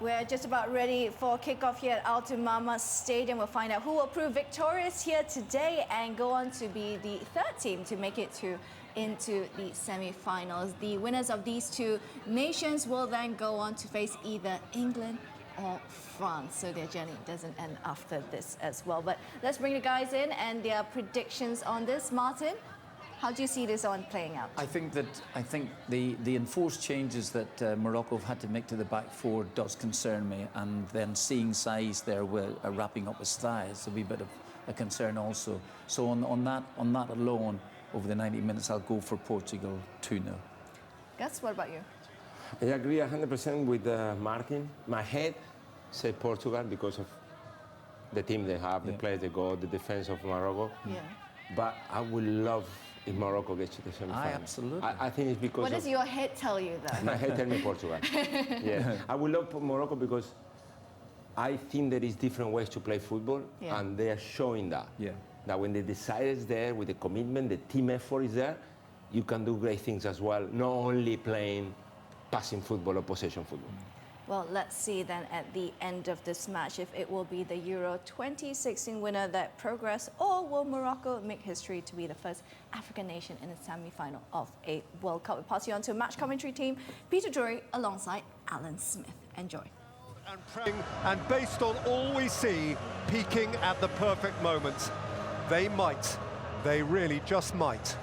We're just about ready for kickoff here at Al Tumama Stadium. We'll find out who will prove victorious here today and go on to be the third team to make it into the semi-finals. The winners of these two nations will then go on to face either England or France. So their journey doesn't end after this as well. But let's bring the guys in and their predictions on this. Martin, how do you see this one playing out? I think the enforced changes that Morocco have had to make to the back four does concern me, and then seeing size there wrapping up his thighs will be a bit of a concern also. So on that alone, over the 90 minutes, I'll go for Portugal 2-0. Gus, what about you? I agree 100% with Martin. My head says Portugal because of the team they have, the players they got, the defense of Morocco. Yeah. But I would love if Morocco gets to the semi-final. Absolutely. I think it's because What does your head tell you, though? My head tells me Portugal. Yeah. I would love Morocco because I think there is different ways to play football, and they are showing that. Yeah. That when the desire is there, with the commitment, the team effort is there, you can do great things as well, not only playing passing football or possession football. Well, let's see then at the end of this match if it will be the Euro 2016 winner that progress, or will Morocco make history to be the first African nation in the semi-final of a World Cup. We'll pass you on to match commentary team, Peter Drury alongside Alan Smith. Enjoy. And based on all we see, peaking at the perfect moment, they might. They really just might.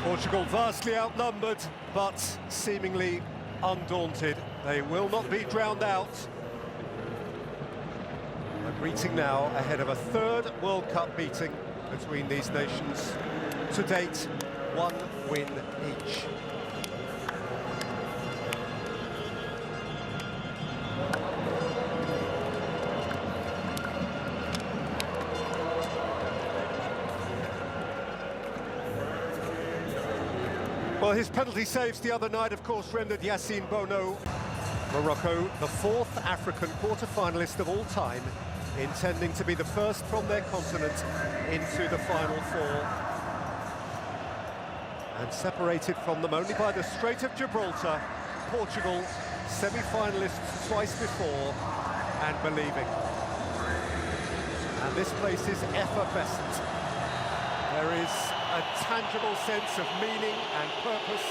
Portugal vastly outnumbered, but seemingly undaunted. They will not be drowned out. A greeting now ahead of a third World Cup meeting between these nations. To date, one win each. Well, his penalty saves the other night, of course, rendered Yassine Bono. Morocco, the fourth African quarter-finalist of all time, intending to be the first from their continent into the Final Four. And separated from them only by the Strait of Gibraltar, Portugal, semi-finalists twice before, and believing. And this place is effervescent. There is a tangible sense of meaning and purpose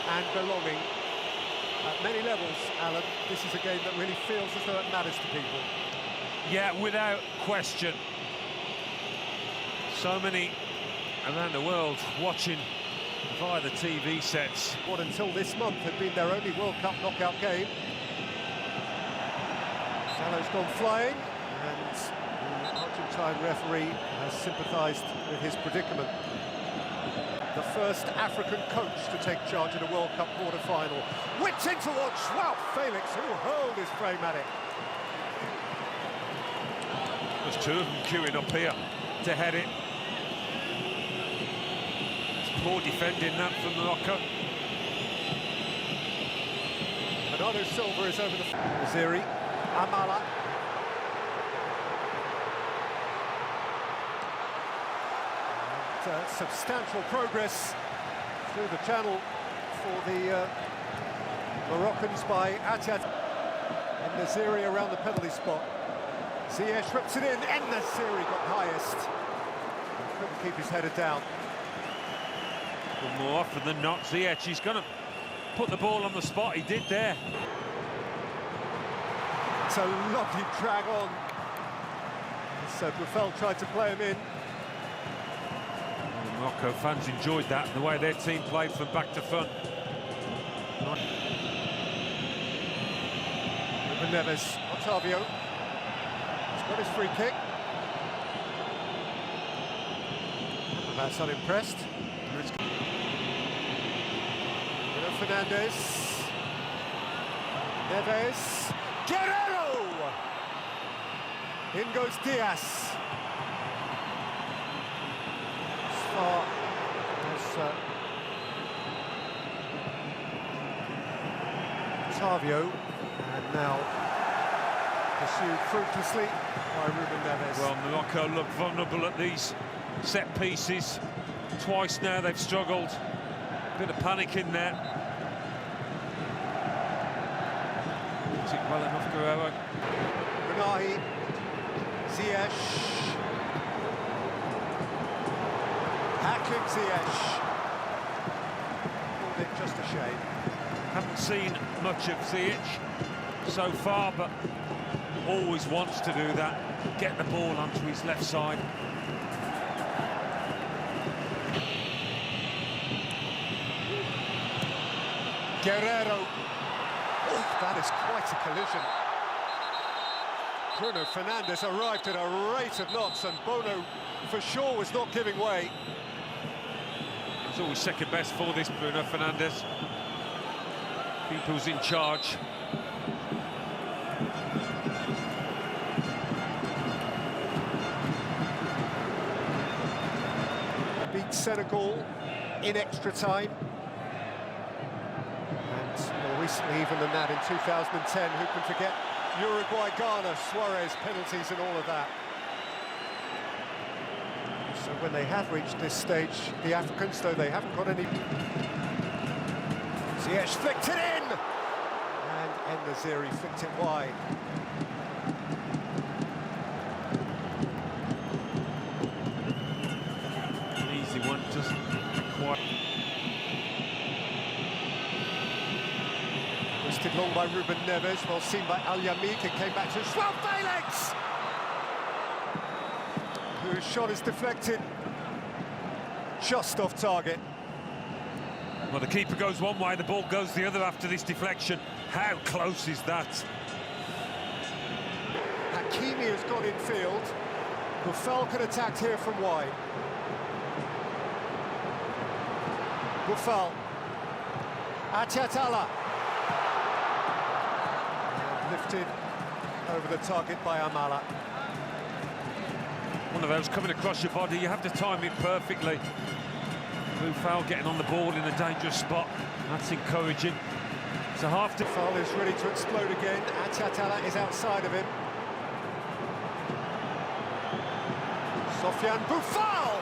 and belonging. At many levels, Alan, this is a game that really feels as though it matters to people. Yeah, without question. So many around the world watching via the TV sets. What until this month had been their only World Cup knockout game. Salah's gone flying, and the Argentine referee has sympathised with his predicament. The first African coach to take charge in a World Cup quarter-final. Whipped in towards Joao Felix, who hurled his frame at it. There's two of them queuing up here to head it. It's poor defending that from Morocco. Bernardo Silva is over the... Ziri, Amala. Substantial progress through the channel for the Moroccans by Atiyat. And Naziri around the penalty spot. Ziyech rips it in, and Naziri got highest. Couldn't keep his header down. But more often than not, Ziyech, he's going to put the ball on the spot. He did there. It's a lovely drag on. So Buffel tried to play him in. Morocco fans enjoyed that, the way their team played from back to front. Ruben Neves, Otavio. He's got his free kick. That's unimpressed. Bruno Fernandes. Neves. Guerrero! In goes Diaz. Otavio, and now pursued fruitlessly by Ruben Neves. Well, Morocco look vulnerable at these set pieces. Twice now they've struggled. Bit of panic in there. Is it well enough, Guerrero? Unahi, Ziyech. Hakim Ziyech. Called it just a shame. Haven't seen much of Ziyech so far, but always wants to do that. Get the ball onto his left side. Guerrero. Oh, that is quite a collision. Bruno Fernandes arrived at a rate of knots, and Bono for sure was not giving way. It's always second best for this Bruno Fernandes. People's in charge. Beat Senegal in extra time. And more recently even than that in 2010, who can forget Uruguay, Ghana, Suarez, penalties and all of that. So when they have reached this stage, the Africans, though they haven't got any... Ziyech flicked it in! And En-Nesyri flicked it wide. An easy one, doesn't quite... Twisted long by Ruben Neves, well seen by Al-Yamik, it came back to João Felix! Whose shot is deflected just off target. Well, the keeper goes one way, the ball goes the other after this deflection. How close is that? Hakimi has got in field. Buffal can attack here from wide. Buffal. Atiatala. And lifted over the target by Amala. One of those coming across your body, you have to time it perfectly. Buffal getting on the ball in a dangerous spot. That's encouraging. It's a half... Buffal is ready to explode again. Atiatala is outside of him. Sofiane Buffal!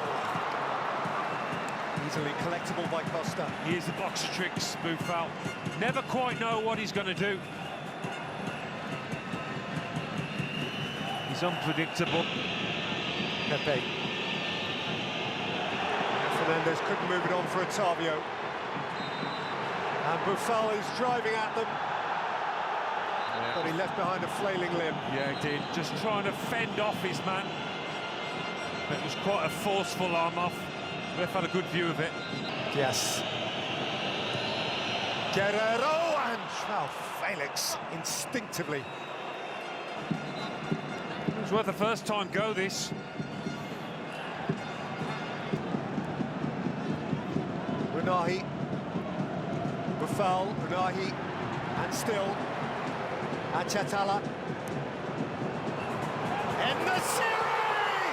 Easily collectible by Costa. Here's the box of tricks, Buffal. Never quite know what he's going to do. He's unpredictable. Pepe. Fernandes couldn't move it on for Otavio. And Buffal is driving at them. Yeah. But he left behind a flailing limb. Yeah, he did. Just trying to fend off his man. It was quite a forceful arm off. Ref had a good view of it. Yes. Guerrero and João Felix instinctively. It was worth a first-time go, this. Unahi, Buffal, Unahi, and still Atiatala. En-Nesyri!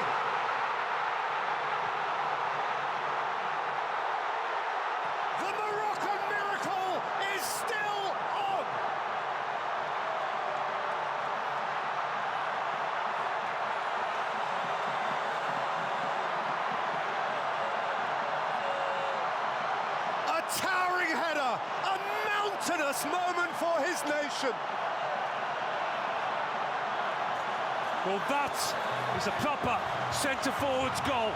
The Moroccan miracle is still on! Towering header, a mountainous moment for his nation. Well, that is a proper centre-forward's goal.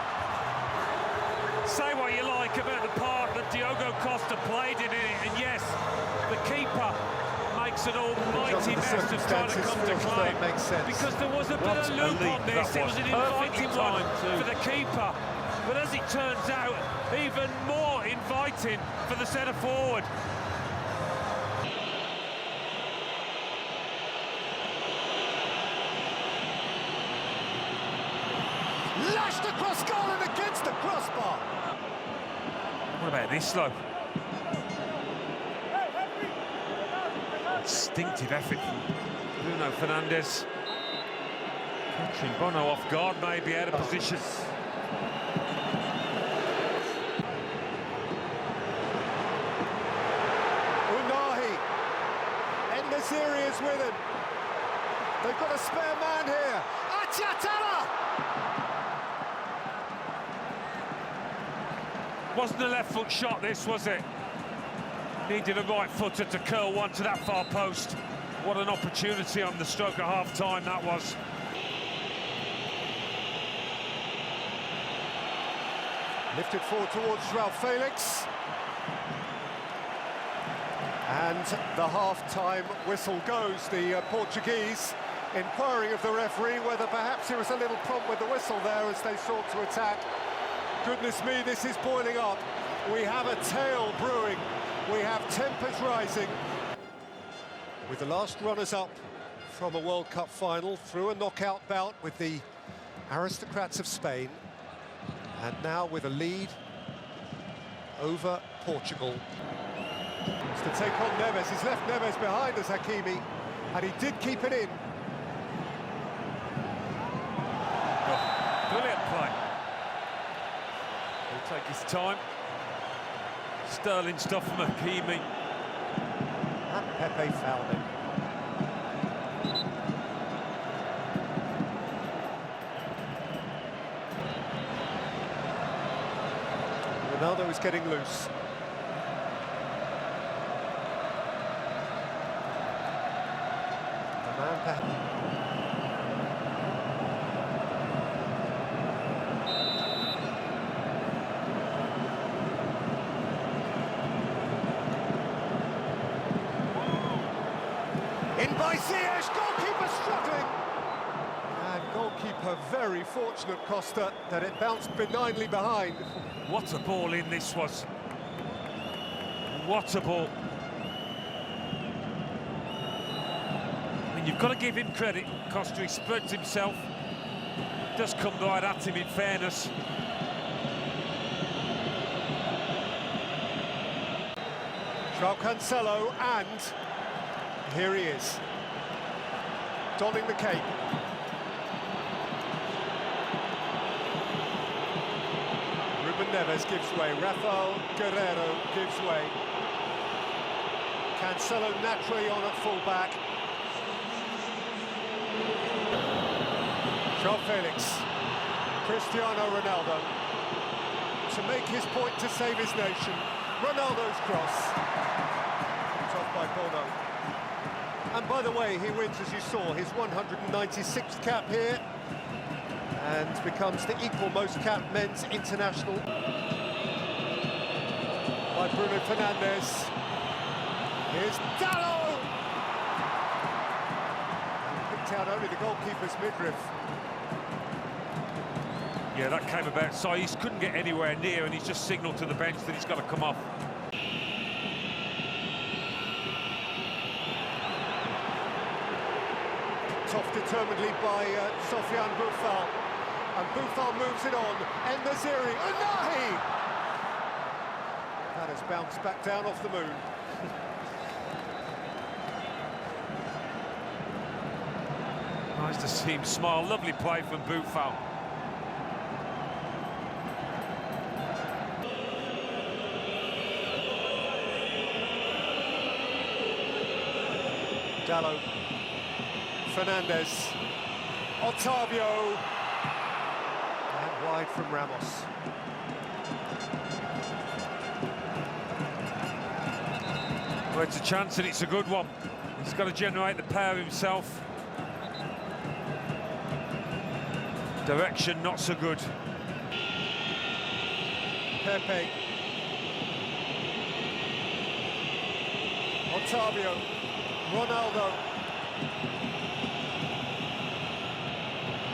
Say what you like about the part that Diogo Costa played in it, and yes, the keeper makes an almighty mess of trying to come to claim. Makes sense. Because there was a bit of loop on this, it was an inviting one for the keeper. But as it turns out, even more inviting for the centre-forward. Lashed across goal and against the crossbar. What about this, though? Instinctive effort from Bruno Fernandes. Catching Bono off guard, maybe out of position. En-Nesyri is with him. They've got a spare man here. Atiatala! Wasn't a left foot shot, this, was it? Needed a right footer to curl one to that far post. What an opportunity on the stroke of half-time that was. Lifted forward towards João Felix. And the half-time whistle goes. The Portuguese inquiring of the referee whether perhaps he was a little prompt with the whistle there as they sought to attack. Goodness me, this is boiling up. We have a tale brewing. We have tempers rising. With the last runners-up from a World Cup final through a knockout bout with the aristocrats of Spain, and now with a lead over Portugal. It's to take on Neves. He's left Neves behind as Hakimi, and he did keep it in. Oh, brilliant play. He'll take his time. Sterling stuff from Hakimi. And Pepe fouled him. Ronaldo is getting loose. The man perhaps. In by Ziyech, goalkeeper struggling. And goalkeeper very fortunate, Costa, that it bounced benignly behind. What a ball in this was. What a ball. I mean, you've got to give him credit. Costa, he spreads himself. Does come right at him, in fairness. João Cancelo, and here he is, donning the cape. Ruben Neves gives way, Rafael Guerreiro gives way. Cancelo naturally on at full-back. João Felix, Cristiano Ronaldo, to make his point to save his nation. Ronaldo's cross, picked off by Bono. And by the way, he wins, as you saw, his 196th cap here, and becomes the equal most capped men's international. By Bruno Fernandes. Here's Dalot! Picked out only the goalkeeper's midriff. Yeah, that came about. Saiz couldn't get anywhere near, and he's just signalled to the bench that he's got to come off. Off determinedly by Sofiane Boufal, and Boufal moves it on. En-Nesyri, Unahi! That has bounced back down off the moon. Nice to see him smile. Lovely play from Boufal. Dalot, Fernandes, Otavio, and wide from Ramos. Well, it's a chance and it's a good one. He's got to generate the power himself. Direction not so good. Pepe, Otavio, Ronaldo,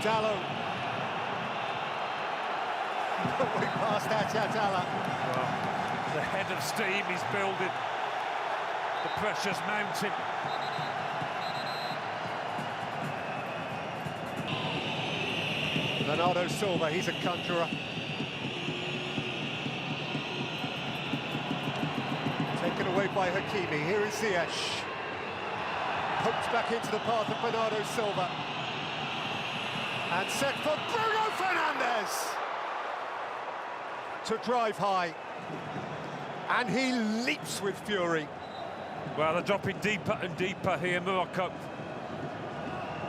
Dalot, way past Achatala. Well, the head of steam he's building. The pressure's mounting. Bernardo Silva, he's a conjurer. Taken away by Hakimi. Here is Ziyech. Pokes back into the path of Bernardo Silva. And set for Bruno Fernandes to drive high. And he leaps with fury. Well, they're dropping deeper and deeper here, Morocco.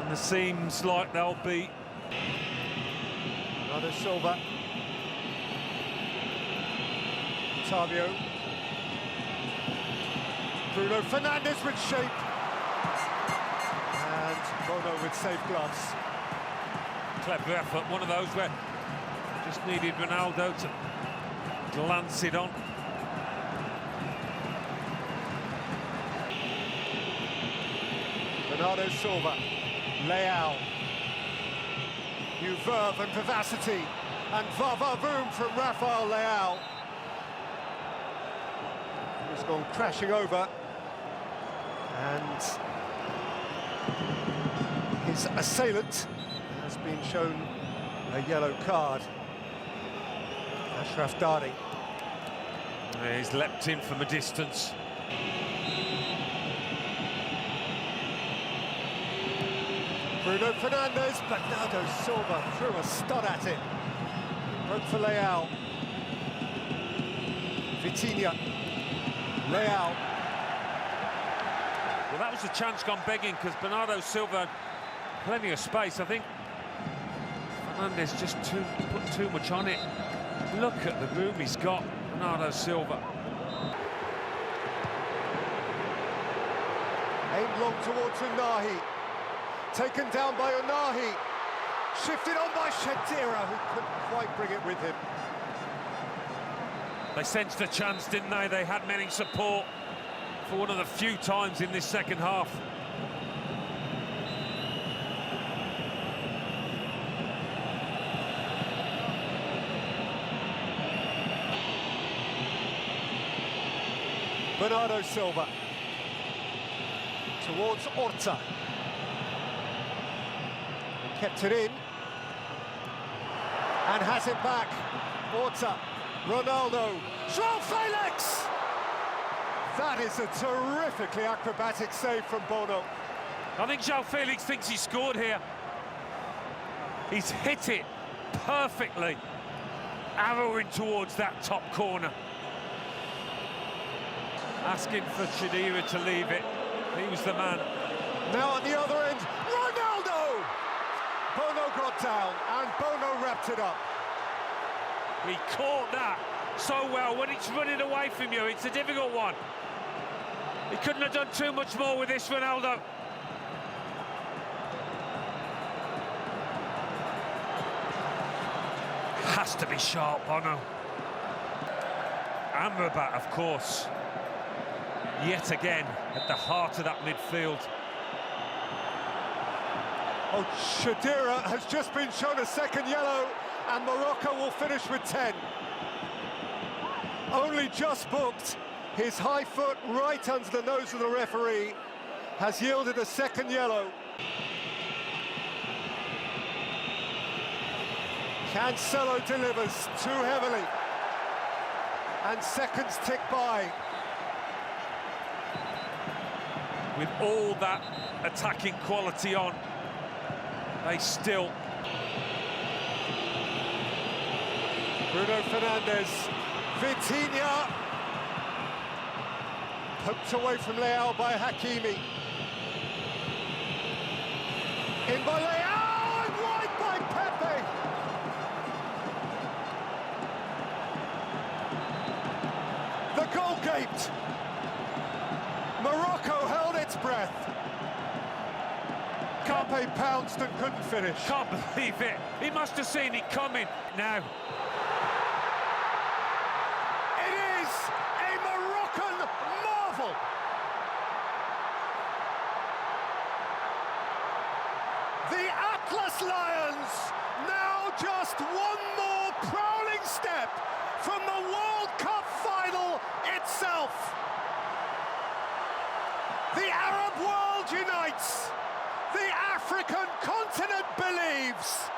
And it seems like they'll be... Bernardo Silva. Otavio. Bruno Fernandes with shape. And Bono with safe gloves. Clever effort, one of those where just needed Ronaldo to glance it on. Bernardo Silva, Leao. New verve and vivacity, and va-va-voom from Rafael Leao. He's gone crashing over, and his assailant has been shown a yellow card. Ashraf Dari. Yeah, he's leapt in from a distance. Bruno Fernandes, Bernardo Silva threw a stud at it. Broke for Leao. Vitinha. Leao. Well, that was a chance gone begging because Bernardo Silva had plenty of space. I think Fernandes just put too much on it. Look at the room he's got, Bernardo Silva. Aimed long towards Unahi. Taken down by Unahi. Shifted on by Shadira, who couldn't quite bring it with him. They sensed a chance, didn't they? They had many support for one of the few times in this second half. Bernardo Silva. Towards Horta. Kept it in. And has it back. Horta. Ronaldo. João Felix! That is a terrifically acrobatic save from Bono. I think João Felix thinks he scored here. He's hit it perfectly, arrowing towards that top corner. Asking for Shadira to leave it. He was the man. Now at the other end, Ronaldo! Bono got down, and Bono wrapped it up. He caught that so well. When it's running away from you, it's a difficult one. He couldn't have done too much more with this, Ronaldo. Has to be sharp, Bono. Amrabat, of course. Yet again, at the heart of that midfield. Oh, Shadira has just been shown a second yellow, and Morocco will finish with 10. Only just booked. His high foot right under the nose of the referee has yielded a second yellow. Cancelo delivers too heavily, and seconds tick by. With all that attacking quality on, they still... Bruno Fernandes, Vitinha, poked away from Leao by Hakimi. In by Leao, and wide by Pepe. The goal gate. Morocco held its breath. Pepe pounced and couldn't finish. Can't believe it. He must have seen it coming. Now. It is a Moroccan marvel. The Atlas Lions now just one more prowling step from the World Cup final itself. The Arab world unites. The African continent believes.